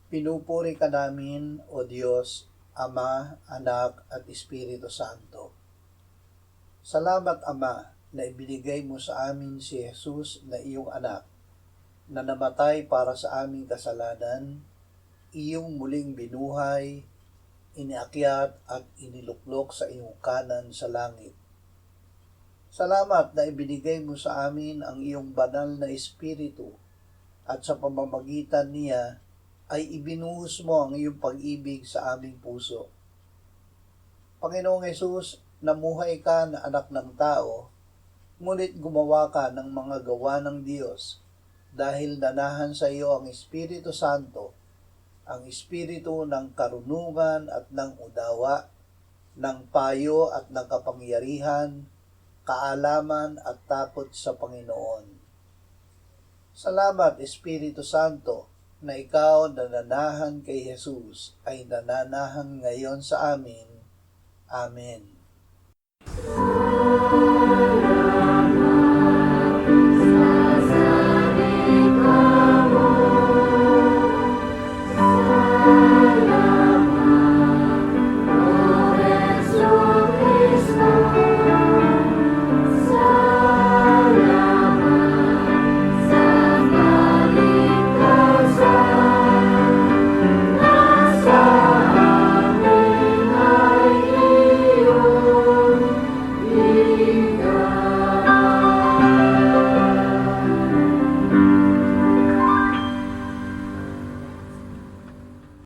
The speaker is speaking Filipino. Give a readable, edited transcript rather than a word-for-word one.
Pinupuri ka namin, O Diyos, Ama, Anak, at Espiritu Santo. Salamat, Ama, na ibinigay mo sa amin si Jesus na iyong anak, na namatay para sa aming kasalanan, iyong muling binuhay, iniakyat at iniluklok sa iyong kanan sa langit. Salamat na ibinigay mo sa amin ang iyong banal na Espiritu at sa pamamagitan niya ay ibinuhos mo ang iyong pag-ibig sa aming puso. Panginoong Hesus, namuhay ka na anak ng tao, ngunit gumawa ka ng mga gawa ng Diyos dahil nanahan sa iyo ang Espiritu Santo, ang Espiritu ng karunungan at ng udawa, ng payo at ng kapangyarihan, kaalaman at takot sa Panginoon. Salamat, Espiritu Santo, na ikaw na nanahan kay Jesus ay nananahan ngayon sa amin. Amen.